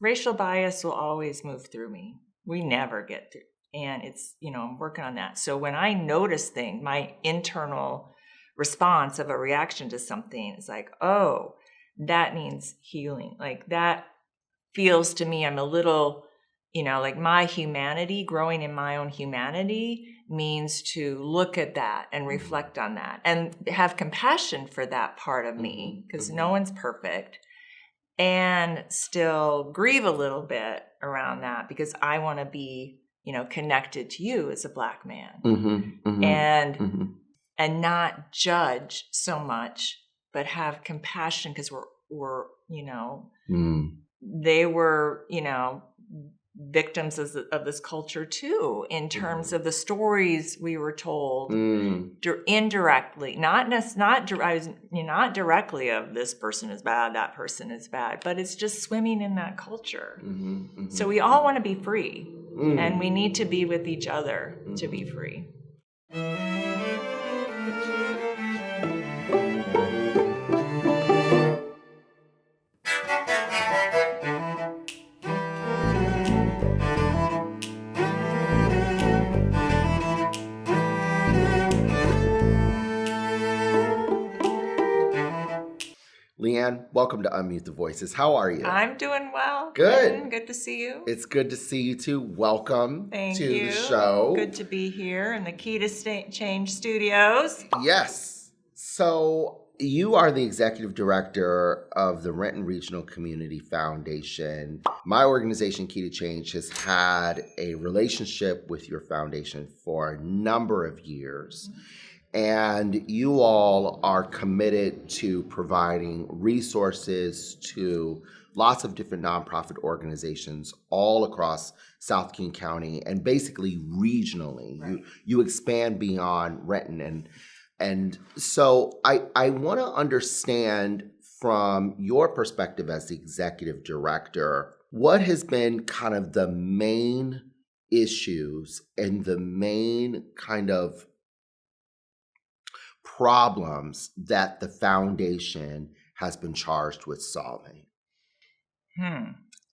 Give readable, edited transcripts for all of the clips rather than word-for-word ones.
racial bias will always move through me. We never get through. And it's, I'm working on that. So when I notice things, my internal response of a reaction to something is like, oh, that needs healing. Like that feels to me, I'm a little, like my humanity, growing in my own humanity means to look at that and reflect on that and have compassion for that part of me, because no one's perfect, and still grieve a little bit around that because I want to be, connected to you as a Black man, and not judge so much, but have compassion because we're they were, victims of this culture too, in terms of the stories we were told indirectly, not directly of this person is bad, that person is bad, but it's just swimming in that culture. So we all want to be free, and we need to be with each other to be free. LeAnne, welcome to Unmute the Voices. How are you? I'm doing well. Good. Good to see you. It's good to see you too. Welcome Thank to you. the show. Good to be here in the Key to Change studios. Yes. So you are the executive director of the Renton Regional Community Foundation. My organization, Key to Change, has had a relationship with your foundation for a number of years. And you all are committed to providing resources to lots of different nonprofit organizations all across South King County and basically regionally. Right. You expand beyond Renton. And so I want to understand from your perspective as the executive director, what has been kind of the main issues and the main kind of problems that the foundation has been charged with solving?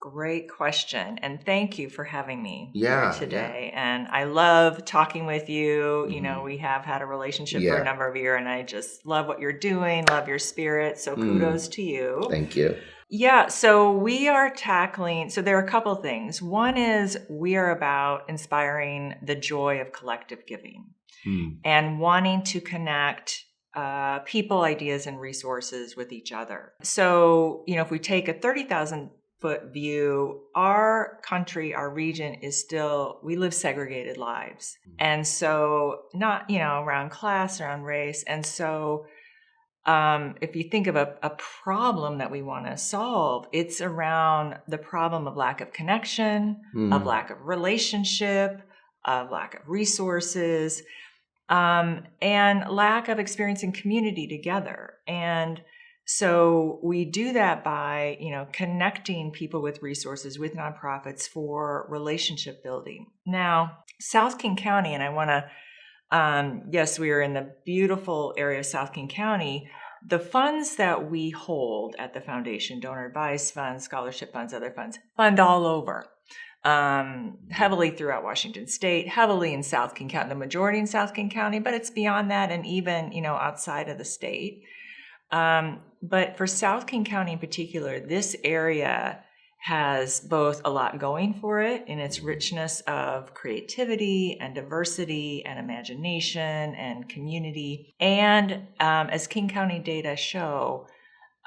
Great question. And thank you for having me here today. Yeah. And I love talking with you. We have had a relationship for a number of years, and I just love what you're doing, love your spirit. So kudos to you. Thank you. Yeah, so we are tackling, so there are a couple of things. One is we are about inspiring the joy of collective giving and wanting to connect people, ideas, and resources with each other. So, if we take a 30,000-foot view, our country, our region is still, we live segregated lives. And so not, around class, around race. And so if you think of a problem that we want to solve, it's around the problem of lack of connection, of lack of relationship, of lack of resources, and lack of experiencing community together. And so we do that by, connecting people with resources, with nonprofits for relationship building. Now, South King County, and I want to, yes, we are in the beautiful area of South King County. The funds that we hold at the foundation, donor advised funds, scholarship funds, other funds, fund all over. Heavily throughout Washington State, heavily in South King County, the majority in South King County, but it's beyond that and even, outside of the state. But for South King County in particular, this area has both a lot going for it in its richness of creativity and diversity and imagination and community. And as King County data show,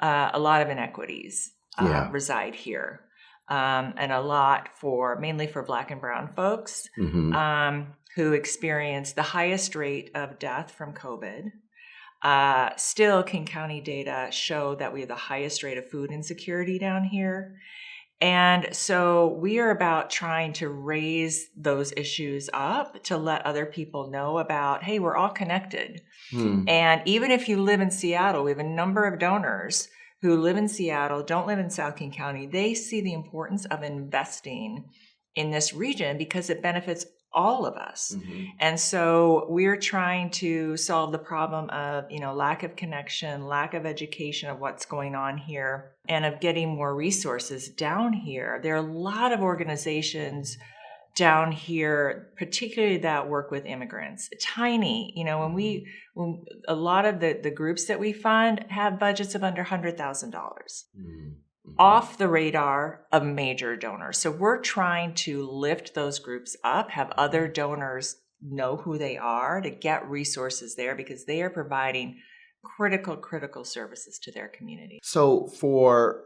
a lot of inequities reside here. And a lot mainly for Black and brown folks who experience the highest rate of death from COVID. Still, King County data show that we have the highest rate of food insecurity down here. And so we are about trying to raise those issues up to let other people know about, hey, we're all connected. And even if you live in Seattle, we have a number of donors who live in Seattle, don't live in South King County. They see the importance of investing in this region because it benefits all of us. And so we're trying to solve the problem of, lack of connection, lack of education of what's going on here, and of getting more resources down here. There are a lot of organizations down here, particularly that work with immigrants. Tiny, when a lot of the groups that we fund have budgets of under $100,000. Off the radar of major donors. So we're trying to lift those groups up, have other donors know who they are, to get resources there, because they are providing critical services to their community. So for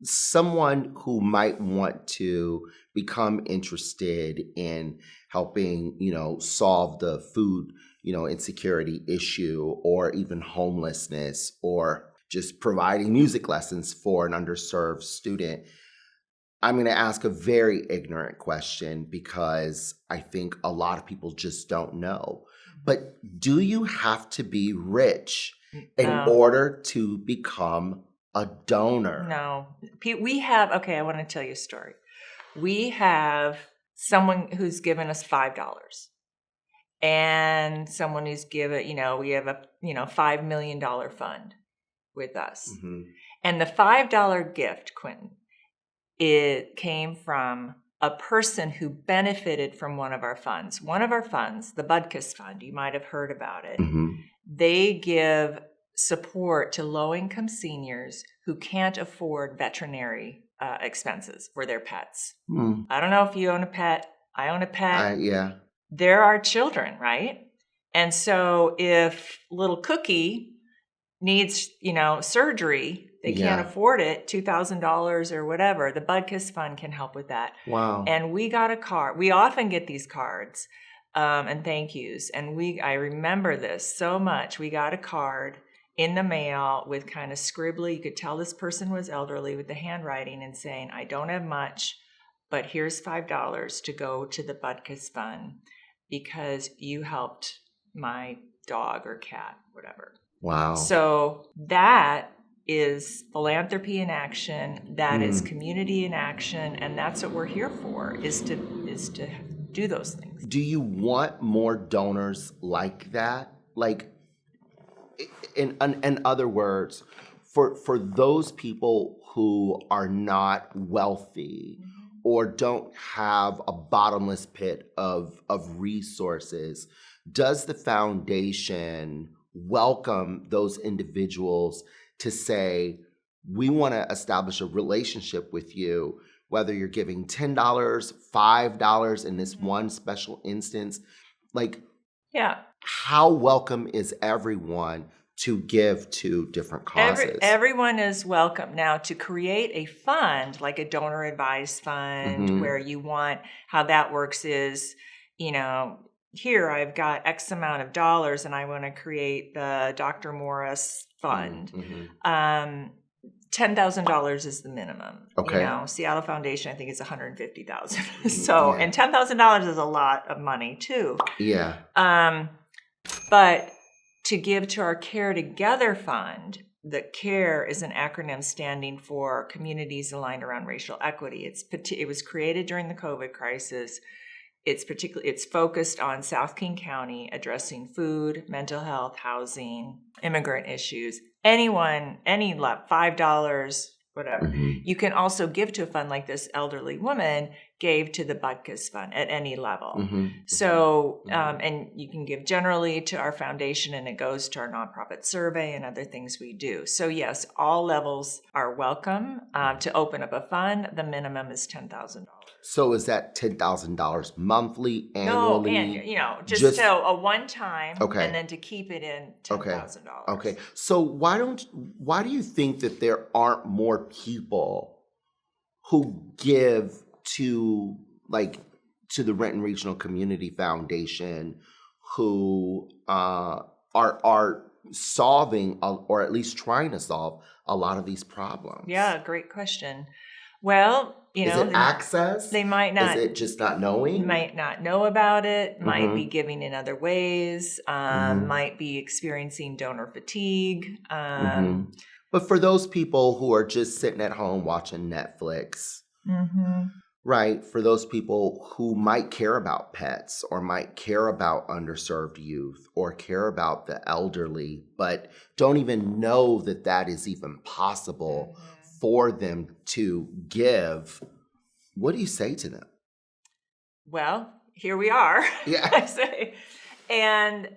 someone who might want to become interested in helping, solve the food, insecurity issue, or even homelessness, or just providing music lessons for an underserved student, I'm going to ask a very ignorant question because I think a lot of people just don't know. But do you have to be rich in order to become a donor? No. I want to tell you a story. We have someone who's given us $5. And someone who's given, we have a, $5 million fund with us. And the $5 gift, Quinton, it came from a person who benefited from one of our funds. One of our funds, the Budkiss Fund, you might have heard about it. They give support to low-income seniors who can't afford veterinary expenses for their pets. I don't know if you own a pet. I own a pet. Yeah. There are children, right? And so if little Cookie needs, surgery, they can't afford it, $2,000 or whatever, the Budkiss Fund can help with that. Wow. And we got a card. We often get these cards and thank yous. And I remember this so much. We got a card in the mail with kind of scribbly. You could tell this person was elderly with the handwriting and saying, I don't have much, but here's $5 to go to the Budkiss Fund because you helped my dog or cat, whatever. Wow. So that is philanthropy in action. That is community in action. And that's what we're here for, is to do those things. Do you want more donors like that? Like, in other words, for those people who are not wealthy or don't have a bottomless pit of resources, does the foundation welcome those individuals to say, we want to establish a relationship with you, whether you're giving $10, $5 in this one special instance? Like, how welcome is everyone to give to different causes? Everyone is welcome. Now, to create a fund, like a donor advised fund, where you want, how that works is, here I've got X amount of dollars and I want to create the Dr. Morris Fund. $10,000 is the minimum. Okay. Seattle Foundation, I think, is $150,000. So, and $10,000 is a lot of money too. Yeah. But to give to our Care Together Fund, the CARE is an acronym standing for Communities Aligned Around Racial Equity. It was created during the COVID crisis. It's focused on South King County, addressing food, mental health, housing, immigrant issues. Anyone, any level, $5, whatever. You can also give to a fund like this elderly woman gave to the Budkiss Fund at any level. So, and you can give generally to our foundation, and it goes to our nonprofit survey and other things we do. So yes, all levels are welcome to open up a fund. The minimum is $10,000. So is that $10,000 monthly, annually? No, just so a one time, okay, and then to keep it in $10,000. Okay. So why do you think that there aren't more people who give to the Renton Regional Community Foundation who are solving or at least trying to solve a lot of these problems? Yeah, great question. Well, is it access? They might not. Is it just not knowing? Might not know about it. Might be giving in other ways. Might be experiencing donor fatigue. But for those people who are just sitting at home watching Netflix, right? For those people who might care about pets or might care about underserved youth or care about the elderly, but don't even know that that is even possible for them to give. What do you say to them? Well, here we are. Yeah. I say. And,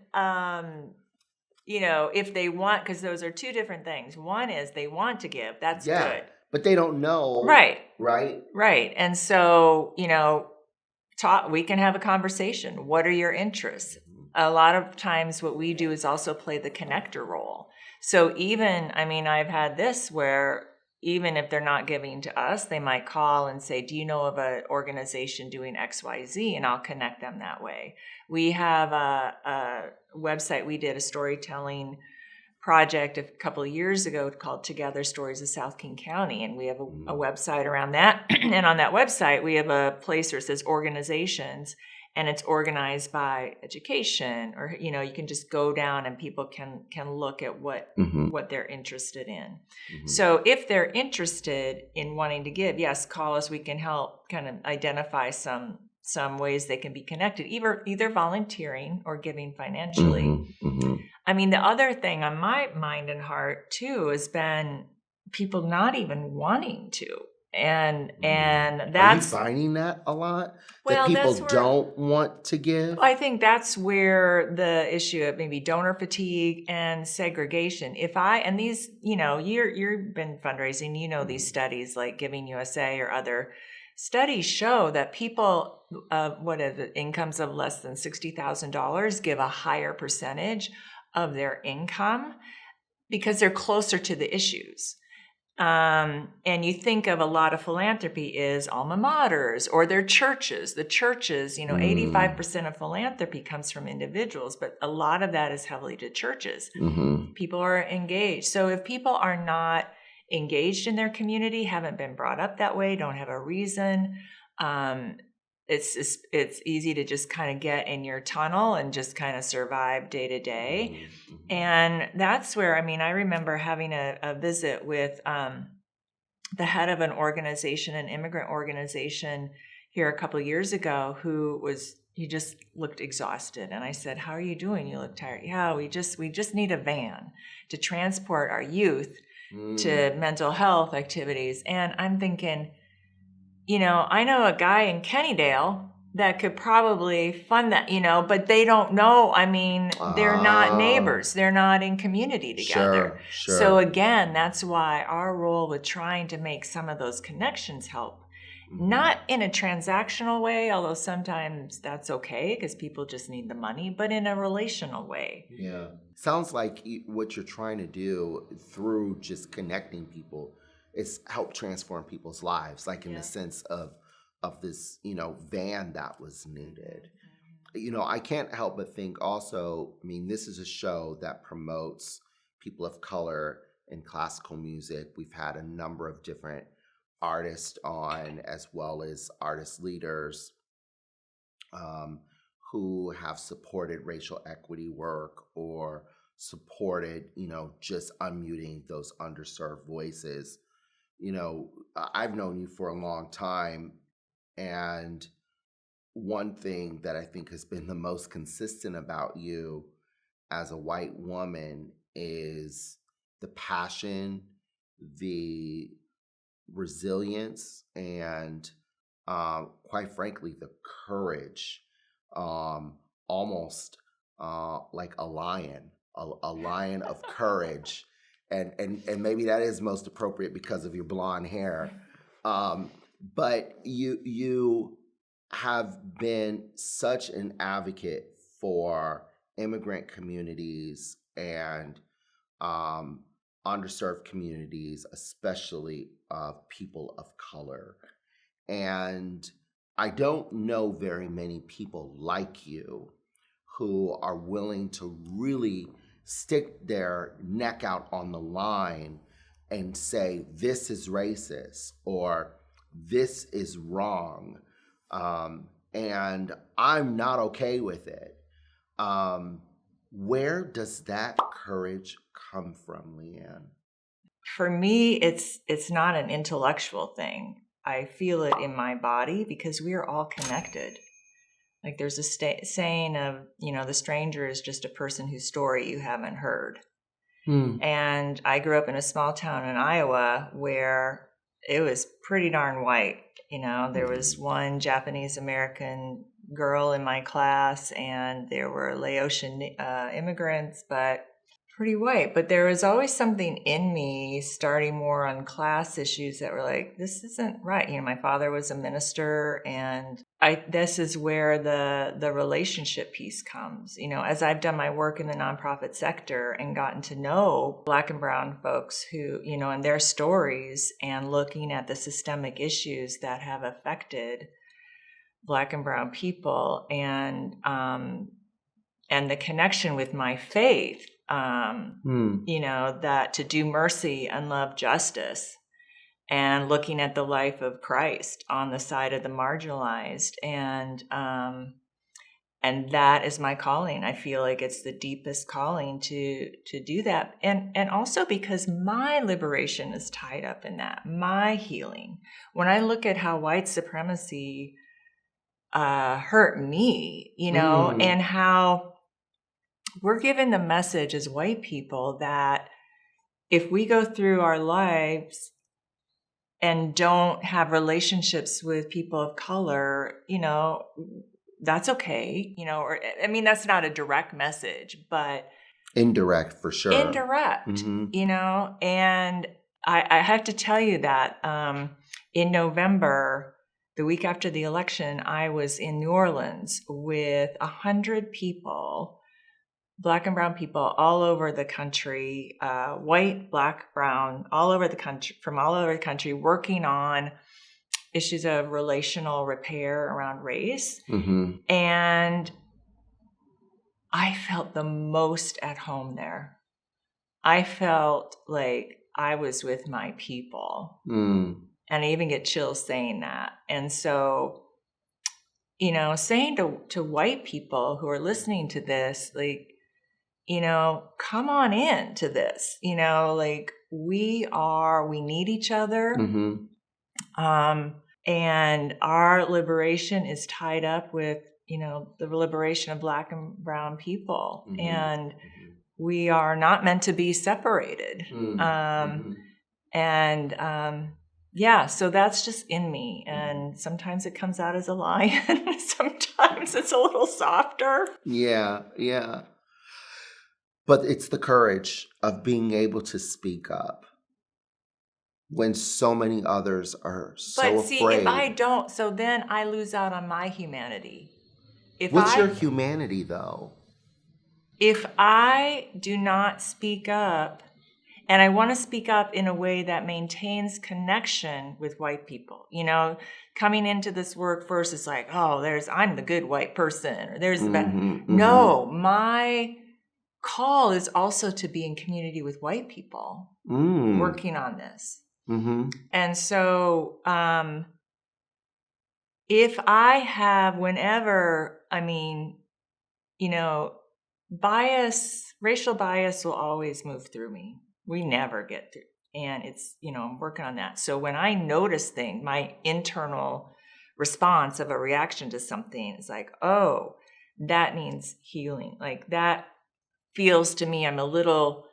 if they want, because those are two different things. One is they want to give. That's good. But they don't know. Right. Right. Right. And so, we can have a conversation. What are your interests? A lot of times what we do is also play the connector role. So I've had this where even if they're not giving to us, they might call and say, do you know of an organization doing XYZ? And I'll connect them that way. We have a website. We did a storytelling project a couple of years ago called Together Stories of South King County. And we have a website around that. And on that website, we have a place where it says organizations, and it's organized by education, or, you can just go down and people can look at what they're interested in. So if they're interested in wanting to give, yes, call us. We can help kind of identify some ways they can be connected, either volunteering or giving financially. The other thing on my mind and heart too has been people not even wanting to. And that's... Are you finding that a lot? Well, that people don't want to give? I think that's where the issue of maybe donor fatigue and segregation. You've been fundraising, these studies like Giving USA or other studies show that people incomes of less than $60,000 give a higher percentage of their income because they're closer to the issues. And you think of a lot of philanthropy is alma maters or their churches. The churches, 85% of philanthropy comes from individuals, but a lot of that is heavily to churches. People are engaged. So if people are not engaged in their community, haven't been brought up that way, don't have a reason, it's easy to just kind of get in your tunnel and just kind of survive day to day. And that's where, I remember having a visit with the head of an immigrant organization here a couple of years ago, he just looked exhausted. And I said, how are you doing? You look tired. Yeah, we just need a van to transport our youth to mental health activities. And I'm thinking, I know a guy in Kennydale that could probably fund that, but they don't know. They're not neighbors. They're not in community together. Sure. So again, that's why our role with trying to make some of those connections help. Not in a transactional way, although sometimes that's okay because people just need the money, but in a relational way. Yeah. Sounds like what you're trying to do through just connecting people is help transform people's lives, like in the sense of this, van that was needed. I can't help but think also, this is a show that promotes people of color in classical music. We've had a number of different artists on, as well as artist leaders who have supported racial equity work or supported, just unmuting those underserved voices. I've known you for a long time, and one thing that I think has been the most consistent about you as a white woman is the passion, the resilience, and quite frankly, the courage, almost like a lion of courage. And maybe that is most appropriate because of your blonde hair. But you have been such an advocate for immigrant communities and underserved communities, especially people of color. And I don't know very many people like you who are willing to really stick their neck out on the line and say, this is racist or this is wrong. And I'm not okay with it. Where does that courage come from, LeAnne? For me, it's not an intellectual thing. I feel it in my body because we are all connected. Like there's a saying of, the stranger is just a person whose story you haven't heard. And I grew up in a small town in Iowa where it was pretty darn white. There was one Japanese American girl in my class, and there were Laotian immigrants, but pretty white. But there was always something in me starting more on class issues that were like, this isn't right. My father was a minister, and this is where the relationship piece comes. As I've done my work in the nonprofit sector and gotten to know Black and brown folks who, and their stories, and looking at the systemic issues that have affected Black and brown people, and the connection with my faith, that to do mercy and love justice, and looking at the life of Christ on the side of the marginalized, and that is my calling. I feel like it's the deepest calling to do that, and also because my liberation is tied up in that, my healing. When I look at how white supremacy hurt me, and how we're given the message as white people that if we go through our lives and don't have relationships with people of color, that's okay, or, that's not a direct message, but indirect for sure. Indirect, and I have to tell you that in November, the week after the election, I was in New Orleans with 100 people, Black and brown people all over the country, white, Black, brown, all over the country, from all over the country, working on issues of relational repair around race. And I felt the most at home there. I felt like I was with my people. And I even get chills saying that. And so, saying to white people who are listening to this, like, come on in to this, like we need each other. And our liberation is tied up with, the liberation of Black and brown people. And we are not meant to be separated. Yeah, so that's just in me. And sometimes it comes out as a lion. Sometimes it's a little softer. Yeah. But it's the courage of being able to speak up when so many others are so afraid. But see, if I don't, so then I lose out on my humanity. What's your humanity, though? If I do not speak up, and I want to speak up in a way that maintains connection with white people, coming into this work first is like, oh, I'm the good white person, or there's the bad. No, my call is also to be in community with white people working on this. And so if I have, racial bias will always move through me. We never get through. And it's, I'm working on that. So when I notice things, my internal response of a reaction to something is like, oh, that means healing. Like that feels to me, I'm a little,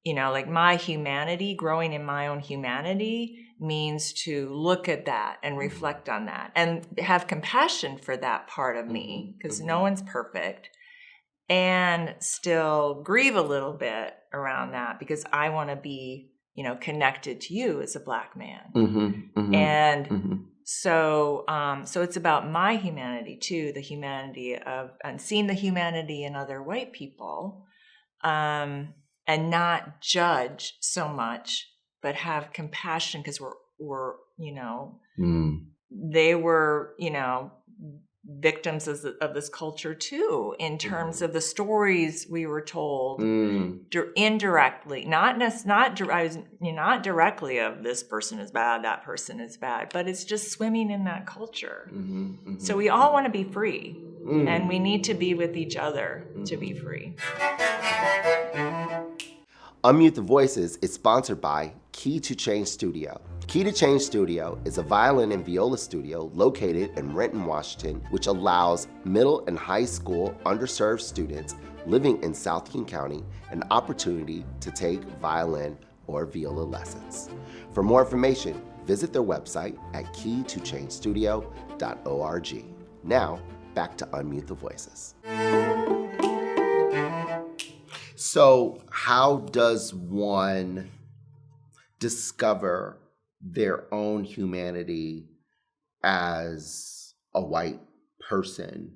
like my humanity, growing in my own humanity means to look at that and reflect on that and have compassion for that part of me, because no one's perfect, and still grieve a little bit around that because I want to be, connected to you as a Black man. So it's about my humanity too, the humanity of, and seeing the humanity in other white people. And not judge so much, but have compassion, because we're they were, victims of this culture too, in terms of the stories we were told indirectly, not directly of this person is bad, that person is bad, but it's just swimming in that culture. So we all want to be free, and we need to be with each other to be free. Unmute the Voices is sponsored by Key to Change Studio. Key to Change Studio is a violin and viola studio located in Renton, Washington, which allows middle and high school underserved students living in South King County an opportunity to take violin or viola lessons. For more information, visit their website at keytochangestudio.org. Now, back to Unmute the Voices. So, how does one discover their own humanity as a white person?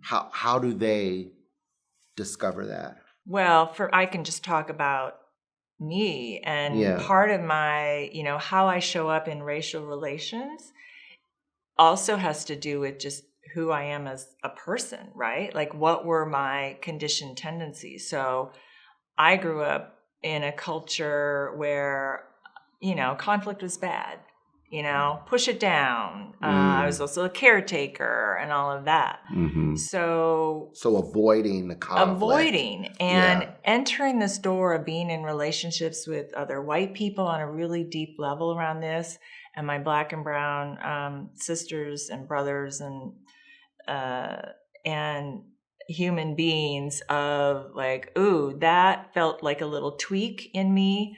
How do they discover that? Well, I can just talk about me, and part of my, how I show up in racial relations also has to do with just who I am as a person, right? Like, what were my conditioned tendencies? So I grew up in a culture where, conflict was bad, push it down. I was also a caretaker and all of that. Mm-hmm. So avoiding the conflict. And entering this door of being in relationships with other white people on a really deep level around this, and my Black and brown sisters and brothers and human beings of like, ooh, that felt like a little tweak in me.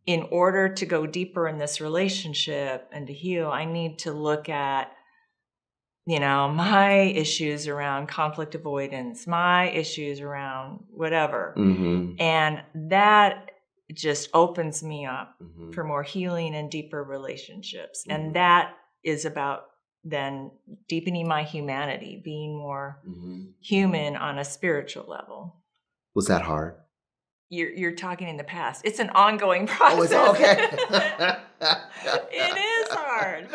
In order to go deeper in this relationship and to heal, I need to look at, my issues around conflict avoidance, my issues around whatever. Mm-hmm. And that just opens me up for more healing and deeper relationships. Mm-hmm. And that is about then deepening my humanity, being more human on a spiritual level. Was that hard? You're talking in the past. It's an ongoing process. Oh, it's okay. It is hard,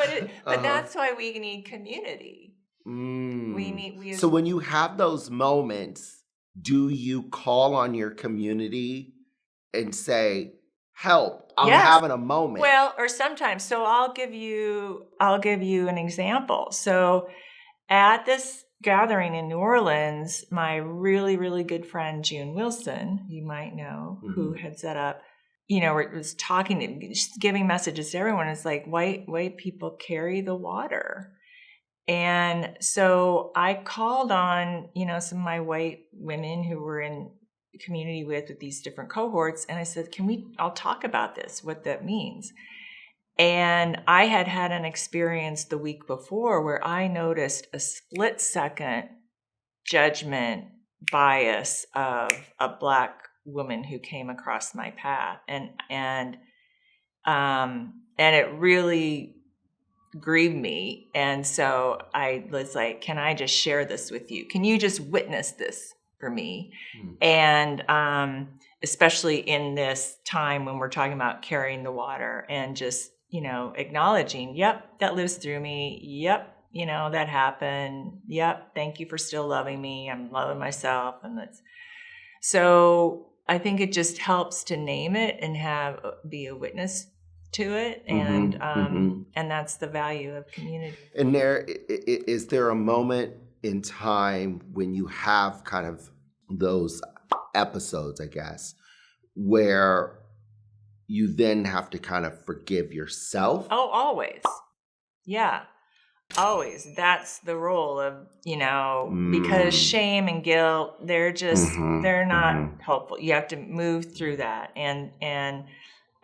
but that's why we need community. So when you have those moments, do you call on your community and say, "Help! I'm having a moment"? Well, or sometimes. So I'll give you an example. So at this gathering in New Orleans, my really, really good friend June Wilson, you might know, who had set up, was talking, just giving messages to everyone. It's like white people carry the water. And so I called on, some of my white women who were in community with these different cohorts. And I said, I'll talk about this, what that means. And I had an experience the week before where I noticed a split-second judgment bias of a Black woman who came across my path, and it really grieved me. And so I was like, "Can I just share this with you? Can you just witness this for me?" And especially in this time when we're talking about carrying the water and just acknowledging, yep, that lives through me. Yep, that happened. Yep, thank you for still loving me. I'm loving myself. And so I think it just helps to name it and be a witness to it. And that's the value of community. And is there a moment in time when you have kind of those episodes, I guess, where you then have to kind of forgive yourself? Oh, always. Yeah, always. That's the role of, because shame and guilt, they're not helpful. You have to move through that. And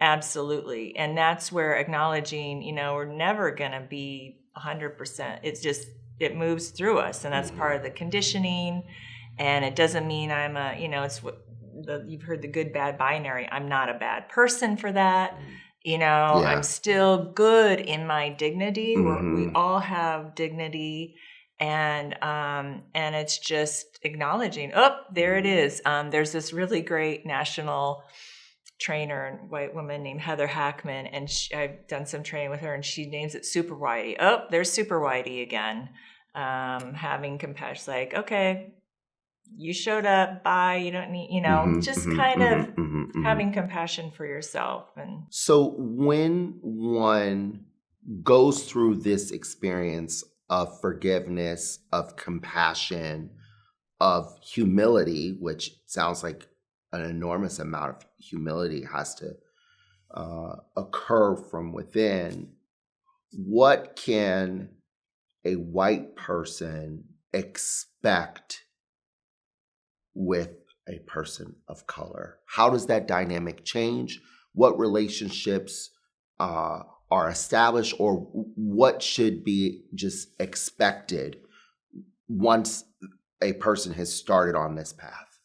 absolutely. And that's where acknowledging, we're never going to be 100%. It's just, it moves through us. And that's part of the conditioning. And it doesn't mean I'm it's what, you've heard the good, bad binary. I'm not a bad person for that. I'm still good in my dignity. We all have dignity. And it's just acknowledging, there it is. There's this really great national trainer and white woman named Heather Hackman. And I've done some training with her, and she names it Super Whitey. Oh, there's Super Whitey again. Having compassion, like, okay, you showed up, bye, you don't need, just kind of having compassion for yourself. And so when one goes through this experience of forgiveness, of compassion, of humility, which sounds like an enormous amount of humility has to occur from within. What can a white person expect with a person of color? How does that dynamic change? What relationships are established, or what should be just expected once a person has started on this path?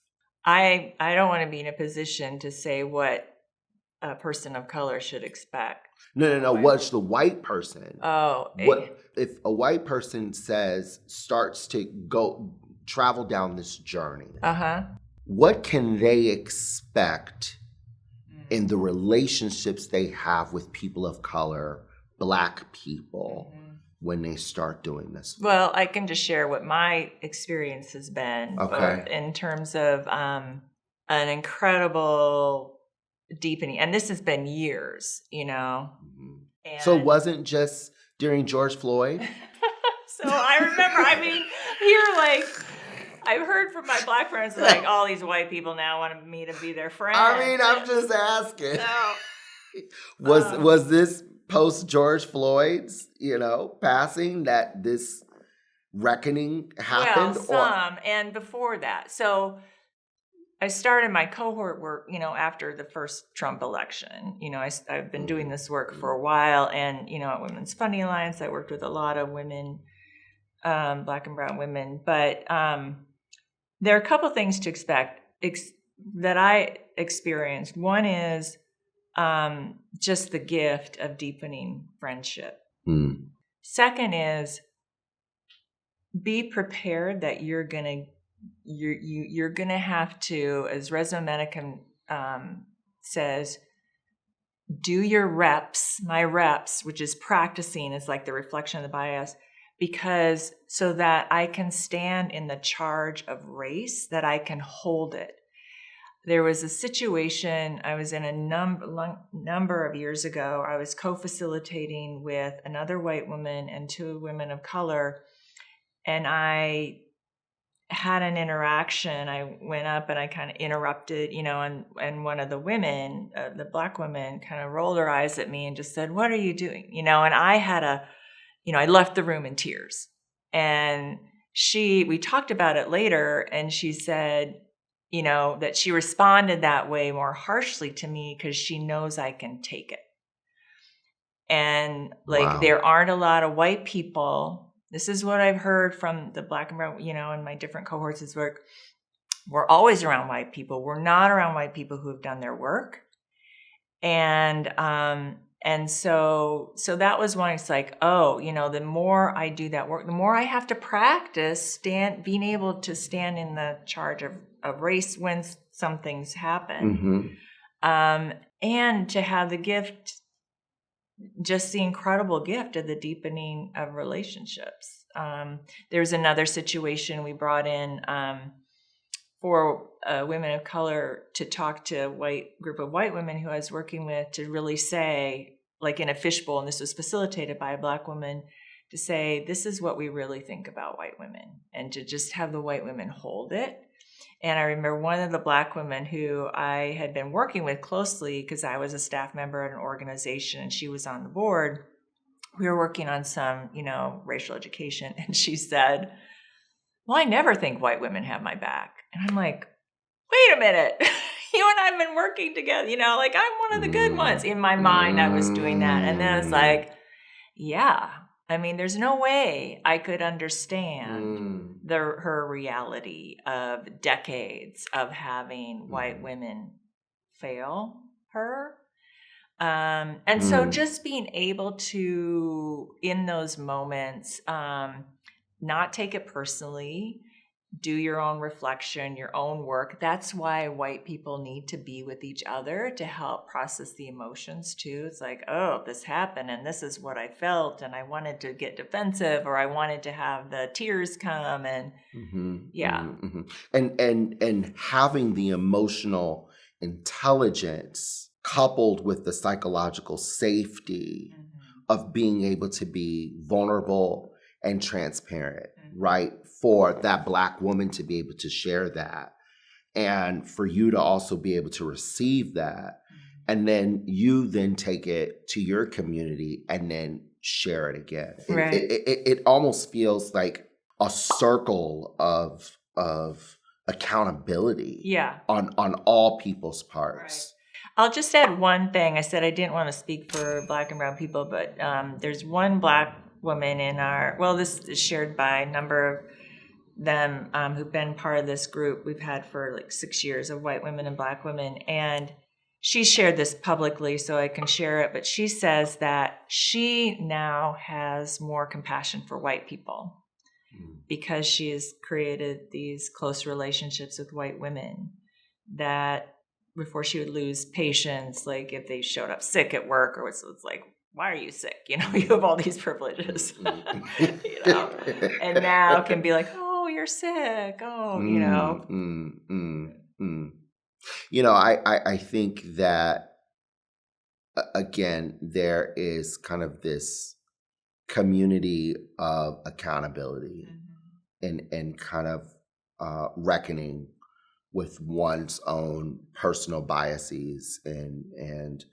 I don't want to be in a position to say what a person of color should expect. No. What's the white person? What if a white person starts to go travel down this journey? What can they expect in the relationships they have with people of color, Black people, when they start doing this? Well, I can just share what my experience has been in terms of an incredible deepening. And this has been years, you know. And so it wasn't just during George Floyd? So I remember, here, like, I've heard from my Black friends, like, all these white people now want me to be their friend. I'm just asking. So, was this post George Floyd's, passing that this reckoning happened? Well, and before that. So I started my cohort work, after the first Trump election. I've been doing this work for a while, and, at Women's Funding Alliance, I worked with a lot of women, Black and brown women. But there are a couple things to expect that I experienced. One is just the gift of deepening friendship. Second is be prepared that you're gonna have to, as Resma Medicum says, do your reps, my reps, which is practicing, is like the reflection of the bias, because so that I can stand in the charge of race, that I can hold it. There was a situation I was in a number of years ago. I was co-facilitating with another white woman and two women of color, and I had an interaction. I went up and I kind of interrupted, and one of the women, the Black woman, kind of rolled her eyes at me and just said, "What are you doing?" And I had I left the room in tears. And we talked about it later, and she said, that she responded that way more harshly to me because she knows I can take it. And Wow. There aren't a lot of white people. This is what I've heard from the Black and brown, in my different cohorts is work. We're always around white people. We're not around white people who have done their work. And so that was one. It's like, the more I do that work, the more I have to practice being able to stand in the charge of race when some things happen. And to have the gift, just the incredible gift of the deepening of relationships. There's another situation we brought in for women of color to talk to a group of white women who I was working with, to really say, like in a fishbowl, and this was facilitated by a Black woman, to say, this is what we really think about white women, and to just have the white women hold it. And I remember one of the Black women who I had been working with closely, because I was a staff member at an organization and she was on the board. We were working on some, racial education. And she said, "Well, I never think white women have my back." And I'm like, wait a minute. You and I have been working together, I'm one of the good ones. In my mind, I was doing that. And then it's like, yeah. There's no way I could understand her reality of decades of having white women fail her. And so just being able to, in those moments, not take it personally, do your own reflection, your own work. That's why white people need to be with each other to help process the emotions too. It's like, oh, this happened and this is what I felt, and I wanted to get defensive, or I wanted to have the tears come, and and having the emotional intelligence coupled with the psychological safety of being able to be vulnerable and transparent, right? For that Black woman to be able to share that. and for you to also be able to receive that, and then you then take it to your community and then share it again. Right. It almost feels like a circle of accountability. Yeah. On all people's parts. Right. I'll just add one thing. I said I didn't want to speak for Black and brown people, but there's one Black woman in this is shared by a number of them who've been part of this group we've had for like 6 years of white women and Black women. And she shared this publicly, so I can share it. But she says that she now has more compassion for white people because she has created these close relationships with white women that before she would lose patience, like if they showed up sick at work or it's like, why are you sick? You have all these privileges, and now can be like, oh, you're sick. Oh, I think that, again, there is kind of this community of accountability and kind of reckoning with one's own personal biases and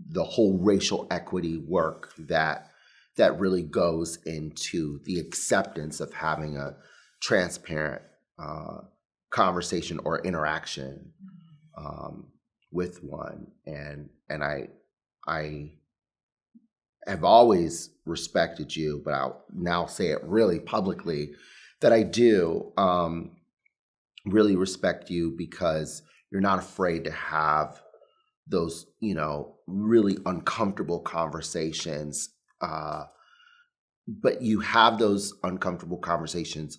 the whole racial equity work that really goes into the acceptance of having a transparent conversation or interaction with one. And I have always respected you, but I'll now say it really publicly that I do really respect you because you're not afraid to have those, really uncomfortable conversations. But you have those uncomfortable conversations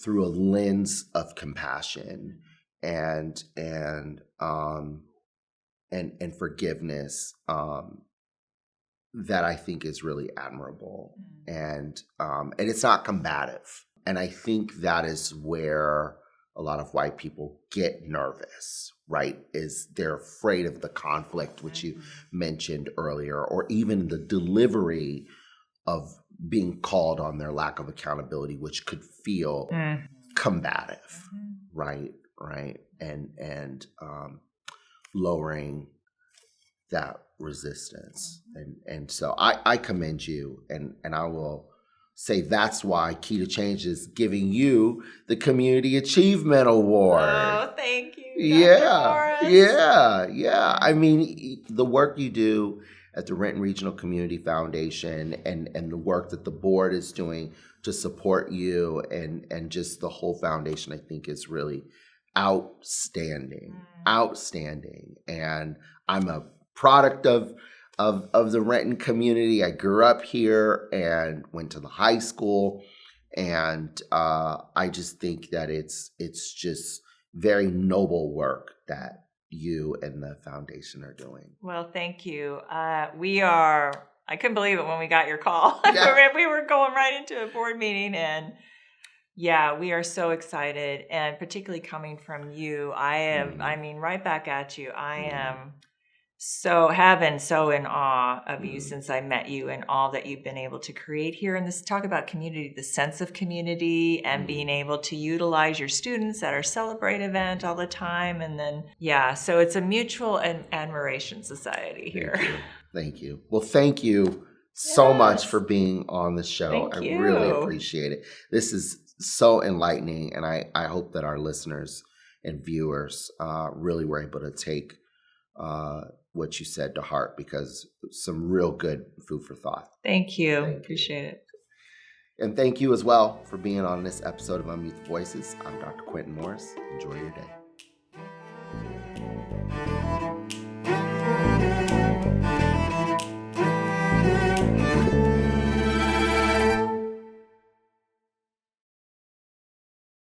through a lens of compassion and forgiveness that I think is really admirable. And it's not combative. And I think that is where a lot of white people get nervous, right? Is they're afraid of the conflict, which you mentioned earlier, or even the delivery of being called on their lack of accountability, which could feel combative, right? And lowering that resistance. And so I commend you, and I will say that's why Key to Change is giving you the Community Achievement Award. Oh, thank you. Yeah. I mean, the work you do at the Renton Regional Community Foundation and the work that the board is doing to support you and just the whole foundation, I think is really outstanding. And I'm a product of the Renton community. I grew up here and went to the high school, and I just think that it's just very noble work that you and the foundation are doing. Well, thank you. I couldn't believe it when we got your call. Yeah. We were going right into a board meeting, and yeah, we are so excited, and particularly coming from you, I mean, right back at you. I am have been so in awe of you since I met you and all that you've been able to create here. And this talk about community, the sense of community and being able to utilize your students at our Celebrate event all the time. And then, so it's a mutual admiration society here. Thank you. Well, thank you so much for being on the show. Thank you. I really appreciate it. This is so enlightening, and I hope that our listeners and viewers really were able to take what you said to heart, because some real good food for thought. Thank you. Appreciate it. And thank you as well for being on this episode of Unmute the Voices. I'm Dr. Quinton Morris. Enjoy your day.